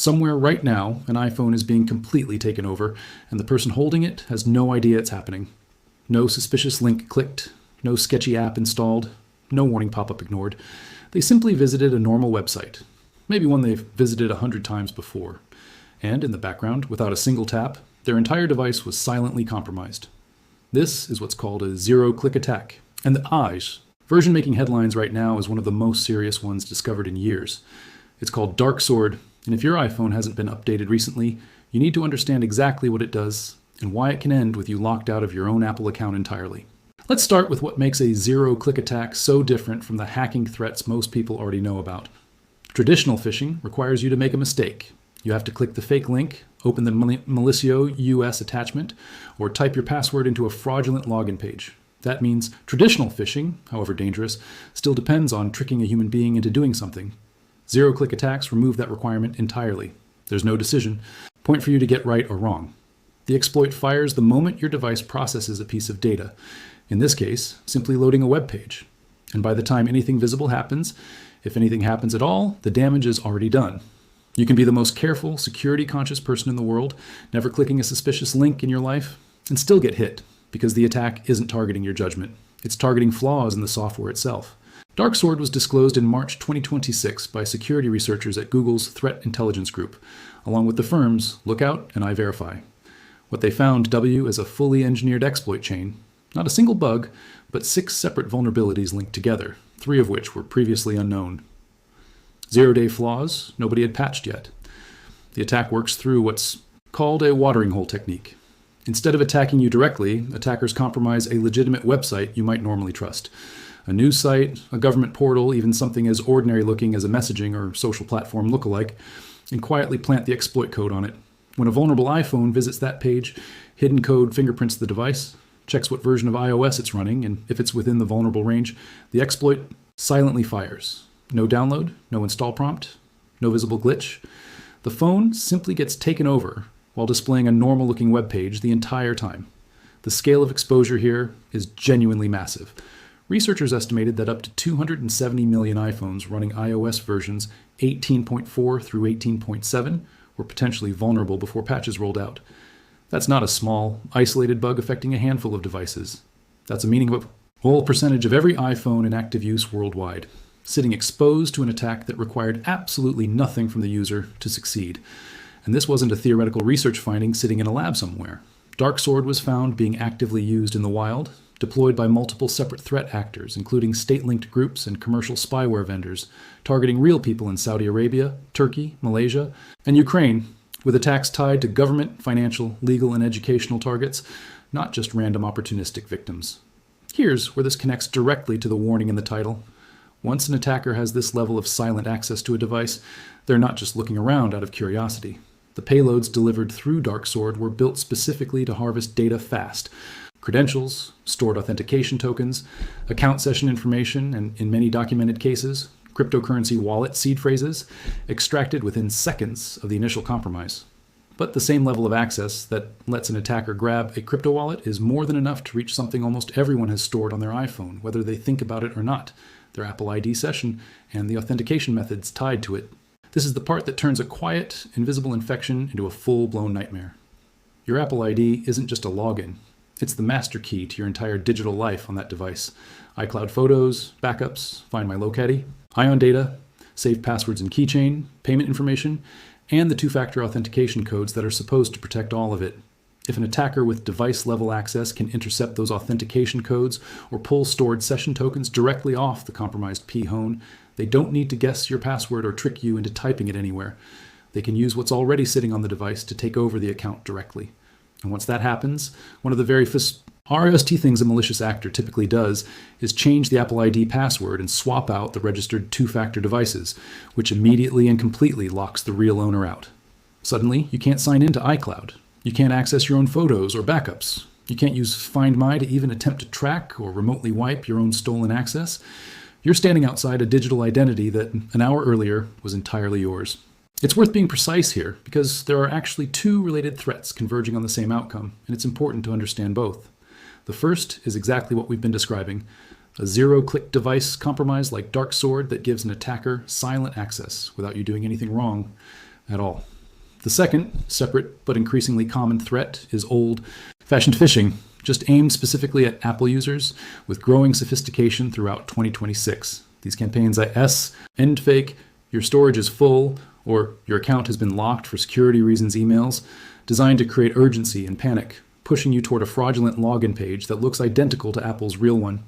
Somewhere right now, an iPhone is being completely taken over, and the person holding it has no idea it's happening. No suspicious link clicked, no sketchy app installed, no warning pop-up ignored. They simply visited a normal website, maybe one they've visited 100 times before. And in the background, without a single tap, their entire device was silently compromised. This is what's called a zero-click attack. And the eyes. Version making headlines right now is one of the most serious ones discovered in years. It's called Dark Sword, and if your iPhone hasn't been updated recently, you need to understand exactly what it does and why it can end with you locked out of your own Apple account entirely. Let's start with what makes a zero-click attack so different from the hacking threats most people already know about. Traditional phishing requires you to make a mistake. You have to click the fake link, open the Malicioso US attachment, or type your password into a fraudulent login page. That means traditional phishing, however dangerous, still depends on tricking a human being into doing something. Zero-click attacks remove that requirement entirely. There's no decision, point for you to get right or wrong. The exploit fires the moment your device processes a piece of data, in this case, simply loading a web page. And by the time anything visible happens, if anything happens at all, the damage is already done. You can be the most careful, security-conscious person in the world, never clicking a suspicious link in your life, and still get hit, because the attack isn't targeting your judgment. It's targeting flaws in the software itself. Dark Sword was disclosed in March 2026 by security researchers at Google's Threat Intelligence Group, along with the firms Lookout and iVerify. What they found W as a fully engineered exploit chain, not a single bug, but 6 separate vulnerabilities linked together, 3 of which were previously unknown. Zero-day flaws nobody had patched yet. The attack works through what's called a watering hole technique. Instead of attacking you directly, attackers compromise a legitimate website you might normally trust. A news site, a government portal, even something as ordinary looking as a messaging or social platform lookalike, and quietly plant the exploit code on it. When a vulnerable iPhone visits that page, hidden code fingerprints the device, checks what version of iOS it's running, and if it's within the vulnerable range, the exploit silently fires. No download, no install prompt, no visible glitch. The phone simply gets taken over while displaying a normal-looking web page the entire time. The scale of exposure here is genuinely massive. Researchers estimated that up to 270 million iPhones running iOS versions 18.4 through 18.7 were potentially vulnerable before patches rolled out. That's not a small, isolated bug affecting a handful of devices. That's a meaningful percentage of every iPhone in active use worldwide, sitting exposed to an attack that required absolutely nothing from the user to succeed. And this wasn't a theoretical research finding sitting in a lab somewhere. Dark Sword was found being actively used in the wild, deployed by multiple separate threat actors, including state-linked groups and commercial spyware vendors, targeting real people in Saudi Arabia, Turkey, Malaysia, and Ukraine, with attacks tied to government, financial, legal, and educational targets, not just random opportunistic victims. Here's where this connects directly to the warning in the title. Once an attacker has this level of silent access to a device, they're not just looking around out of curiosity. The payloads delivered through Dark Sword were built specifically to harvest data fast. Credentials, stored authentication tokens, account session information, and in many documented cases, cryptocurrency wallet seed phrases, extracted within seconds of the initial compromise. But the same level of access that lets an attacker grab a crypto wallet is more than enough to reach something almost everyone has stored on their iPhone, whether they think about it or not, their Apple ID session and the authentication methods tied to it. This is the part that turns a quiet, invisible infection into a full-blown nightmare. Your Apple ID isn't just a login. It's the master key to your entire digital life on that device. iCloud photos, backups, Find My Locatie, Ion data, saved passwords and keychain, payment information, and the 2-factor authentication codes that are supposed to protect all of it. If an attacker with device-level access can intercept those authentication codes or pull stored session tokens directly off the compromised phone, they don't need to guess your password or trick you into typing it anywhere. They can use what's already sitting on the device to take over the account directly. And once that happens, one of the very RST things a malicious actor typically does is change the Apple ID password and swap out the registered 2-factor devices, which immediately and completely locks the real owner out. Suddenly, you can't sign into iCloud. You can't access your own photos or backups. You can't use Find My to even attempt to track or remotely wipe your own stolen access. You're standing outside a digital identity that an hour earlier was entirely yours. It's worth being precise here because there are actually 2 related threats converging on the same outcome, and it's important to understand both. The first is exactly what we've been describing, a zero-click device compromise like Dark Sword that gives an attacker silent access without you doing anything wrong. at all. The second, separate but increasingly common threat is old-fashioned phishing, just aimed specifically at Apple users with growing sophistication throughout 2026. These campaigns end fake, your storage is full, or your account has been locked for security reasons emails, designed to create urgency and panic, pushing you toward a fraudulent login page that looks identical to Apple's real one.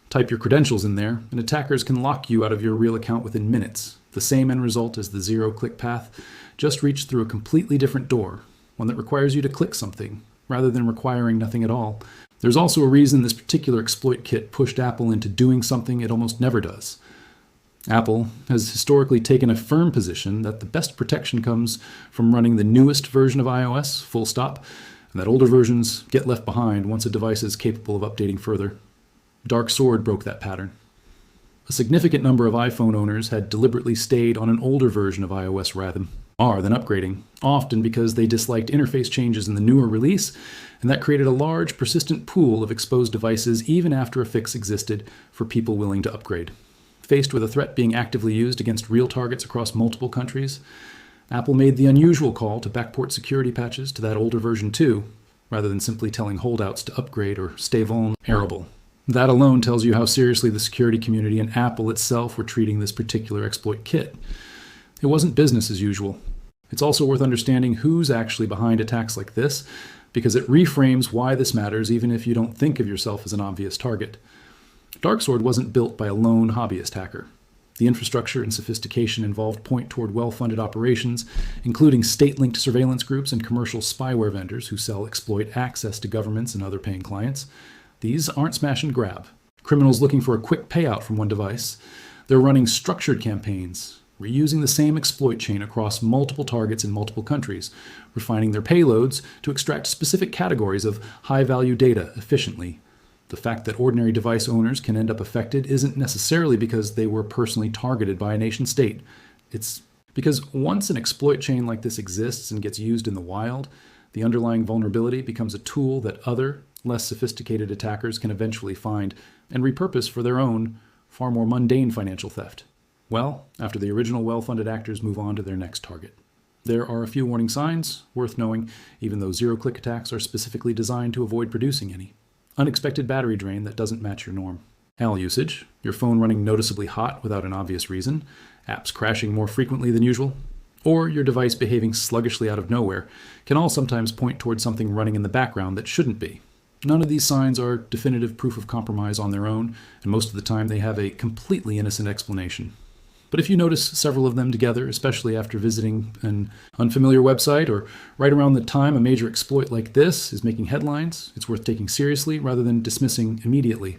Type your credentials in there, and attackers can lock you out of your real account within minutes. The same end result as the zero-click path, just reached through a completely different door, one that requires you to click something, rather than requiring nothing at all. There's also a reason this particular exploit kit pushed Apple into doing something it almost never does. Apple has historically taken a firm position that the best protection comes from running the newest version of iOS, full stop, and that older versions get left behind once a device is capable of updating further. Dark Sword broke that pattern. A significant number of iPhone owners had deliberately stayed on an older version of iOS rather than upgrading, often because they disliked interface changes in the newer release, and that created a large, persistent pool of exposed devices even after a fix existed for people willing to upgrade. Faced with a threat being actively used against real targets across multiple countries, Apple made the unusual call to backport security patches to that older version too, rather than simply telling holdouts to upgrade or stay vulnerable. That alone tells you how seriously the security community and Apple itself were treating this particular exploit kit. It wasn't business as usual. It's also worth understanding who's actually behind attacks like this, because it reframes why this matters even if you don't think of yourself as an obvious target. Darksword wasn't built by a lone hobbyist hacker. The infrastructure and sophistication involved point toward well-funded operations, including state-linked surveillance groups and commercial spyware vendors who sell exploit access to governments and other paying clients. These aren't smash and grab. Criminals looking for a quick payout from one device. They're running structured campaigns, reusing the same exploit chain across multiple targets in multiple countries, refining their payloads to extract specific categories of high-value data efficiently. The fact that ordinary device owners can end up affected isn't necessarily because they were personally targeted by a nation-state. It's because once an exploit chain like this exists and gets used in the wild, the underlying vulnerability becomes a tool that other, less sophisticated attackers can eventually find and repurpose for their own, far more mundane financial theft. Well, after the original well-funded actors move on to their next target. There are a few warning signs worth knowing, even though zero-click attacks are specifically designed to avoid producing any. Unexpected battery drain that doesn't match your norm. HAL usage, your phone running noticeably hot without an obvious reason, apps crashing more frequently than usual, or your device behaving sluggishly out of nowhere can all sometimes point towards something running in the background that shouldn't be. None of these signs are definitive proof of compromise on their own, and most of the time they have a completely innocent explanation. But if you notice several of them together, especially after visiting an unfamiliar website or right around the time a major exploit like this is making headlines, it's worth taking seriously rather than dismissing immediately.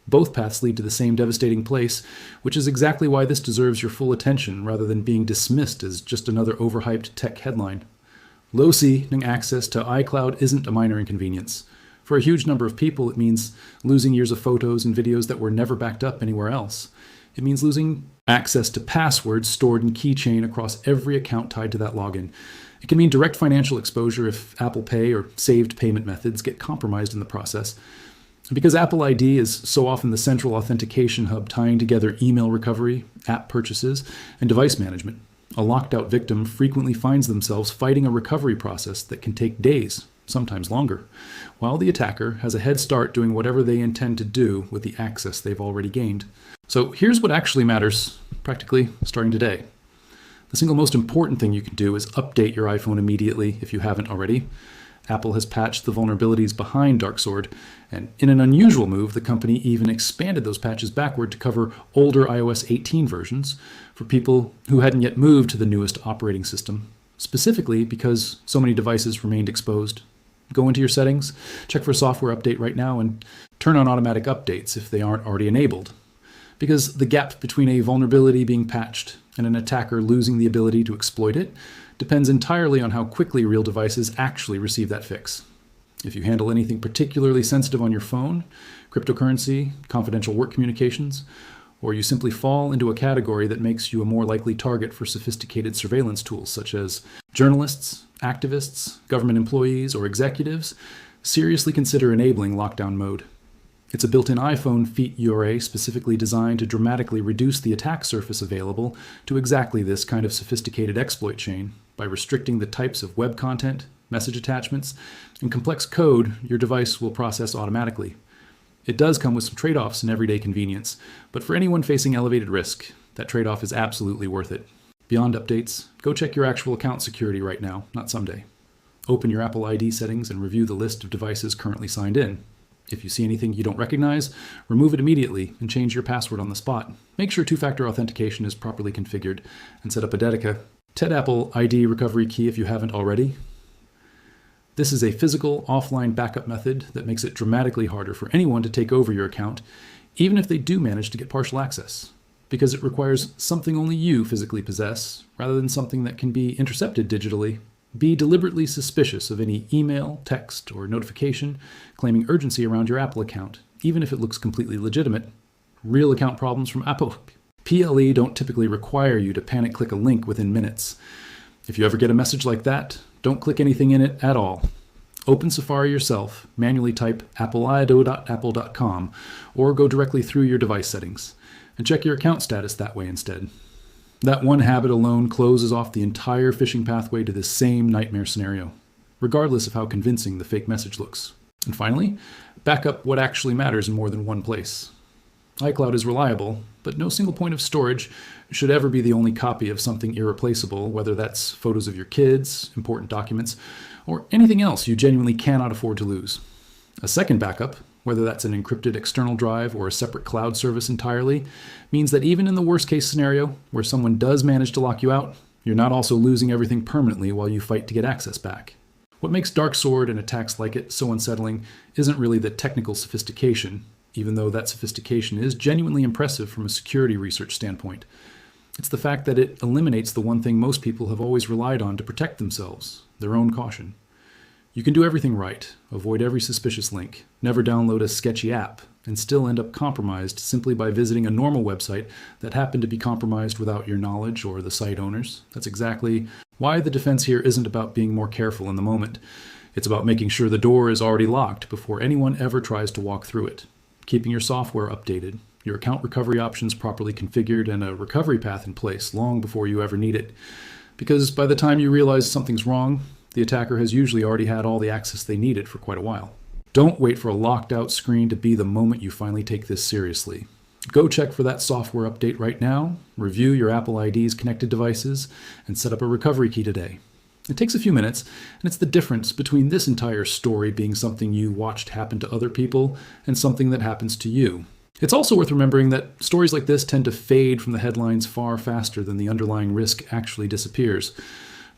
Both paths lead to the same devastating place, which is exactly why this deserves your full attention rather than being dismissed as just another overhyped tech headline. Low-seeing access to iCloud isn't a minor inconvenience. For a huge number of people, it means losing years of photos and videos that were never backed up anywhere else. It means losing access to passwords stored in keychain across every account tied to that login. It can mean direct financial exposure if Apple Pay or saved payment methods get compromised in the process. And because Apple ID is so often the central authentication hub tying together email recovery, app purchases, and device management, a locked-out victim frequently finds themselves fighting a recovery process that can take days, sometimes longer, while the attacker has a head start doing whatever they intend to do with the access they've already gained. So here's what actually matters, practically starting today. The single most important thing you can do is update your iPhone immediately if you haven't already. Apple has patched the vulnerabilities behind Darksword, and in an unusual move, the company even expanded those patches backward to cover older iOS 18 versions for people who hadn't yet moved to the newest operating system, specifically because so many devices remained exposed. Go into your settings, check for a software update right now, and turn on automatic updates if they aren't already enabled. Because the gap between a vulnerability being patched and an attacker losing the ability to exploit it depends entirely on how quickly real devices actually receive that fix. If you handle anything particularly sensitive on your phone, cryptocurrency, confidential work communications, or you simply fall into a category that makes you a more likely target for sophisticated surveillance tools such as journalists, activists, government employees, or executives, seriously consider enabling lockdown mode. It's a built-in iPhone feat URA specifically designed to dramatically reduce the attack surface available to exactly this kind of sophisticated exploit chain by restricting the types of web content, message attachments, and complex code your device will process automatically. It does come with some trade-offs in everyday convenience, but for anyone facing elevated risk, that trade-off is absolutely worth it. Beyond updates, go check your actual account security right now, not someday. Open your Apple ID settings and review the list of devices currently signed in. If you see anything you don't recognize, remove it immediately and change your password on the spot. Make sure two-factor authentication is properly configured and set up a dedicated Apple ID recovery key if you haven't already. This is a physical, offline backup method that makes it dramatically harder for anyone to take over your account, even if they do manage to get partial access, because it requires something only you physically possess, rather than something that can be intercepted digitally. Be deliberately suspicious of any email, text, or notification claiming urgency around your Apple account, even if it looks completely legitimate. Real account problems from Apple PLE don't typically require you to panic click a link within minutes. If you ever get a message like that, don't click anything in it at all. Open Safari yourself, manually type appleido.apple.com, or go directly through your device settings, and check your account status that way instead. That one habit alone closes off the entire phishing pathway to this same nightmare scenario, regardless of how convincing the fake message looks. And finally, back up what actually matters in more than one place. iCloud is reliable, but no single point of storage should ever be the only copy of something irreplaceable, whether that's photos of your kids, important documents, or anything else you genuinely cannot afford to lose. A second backup, whether that's an encrypted external drive or a separate cloud service entirely, means that even in the worst case scenario, where someone does manage to lock you out, you're not also losing everything permanently while you fight to get access back. What makes Dark Sword and attacks like it so unsettling isn't really the technical sophistication, even though that sophistication is genuinely impressive from a security research standpoint. It's the fact that it eliminates the one thing most people have always relied on to protect themselves, their own caution. You can do everything right, avoid every suspicious link, never download a sketchy app, and still end up compromised simply by visiting a normal website that happened to be compromised without your knowledge or the site owners. That's exactly why the defense here isn't about being more careful in the moment. It's about making sure the door is already locked before anyone ever tries to walk through it. Keeping your software updated, your account recovery options properly configured, and a recovery path in place long before you ever need it. Because by the time you realize something's wrong, the attacker has usually already had all the access they needed for quite a while. Don't wait for a locked out screen to be the moment you finally take this seriously. Go check for that software update right now, review your Apple ID's connected devices, and set up a recovery key today. It takes a few minutes, and it's the difference between this entire story being something you watched happen to other people and something that happens to you. It's also worth remembering that stories like this tend to fade from the headlines far faster than the underlying risk actually disappears.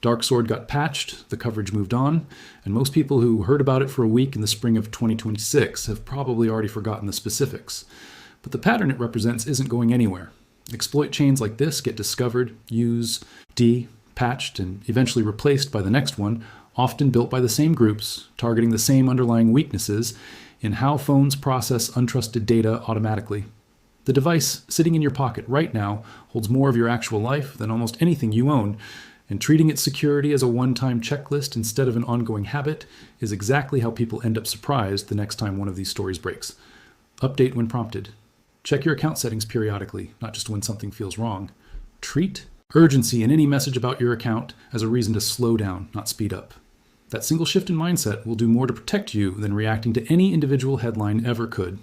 Dark Sword got patched, the coverage moved on, and most people who heard about it for a week in the spring of 2026 have probably already forgotten the specifics. But the pattern it represents isn't going anywhere. Exploit chains like this get discovered, used, patched, and eventually replaced by the next one, often built by the same groups, targeting the same underlying weaknesses in how phones process untrusted data automatically. The device sitting in your pocket right now holds more of your actual life than almost anything you own, and treating its security as a one-time checklist instead of an ongoing habit is exactly how people end up surprised the next time one of these stories breaks. Update when prompted. Check your account settings periodically, not just when something feels wrong. Treat urgency in any message about your account as a reason to slow down, not speed up. That single shift in mindset will do more to protect you than reacting to any individual headline ever could.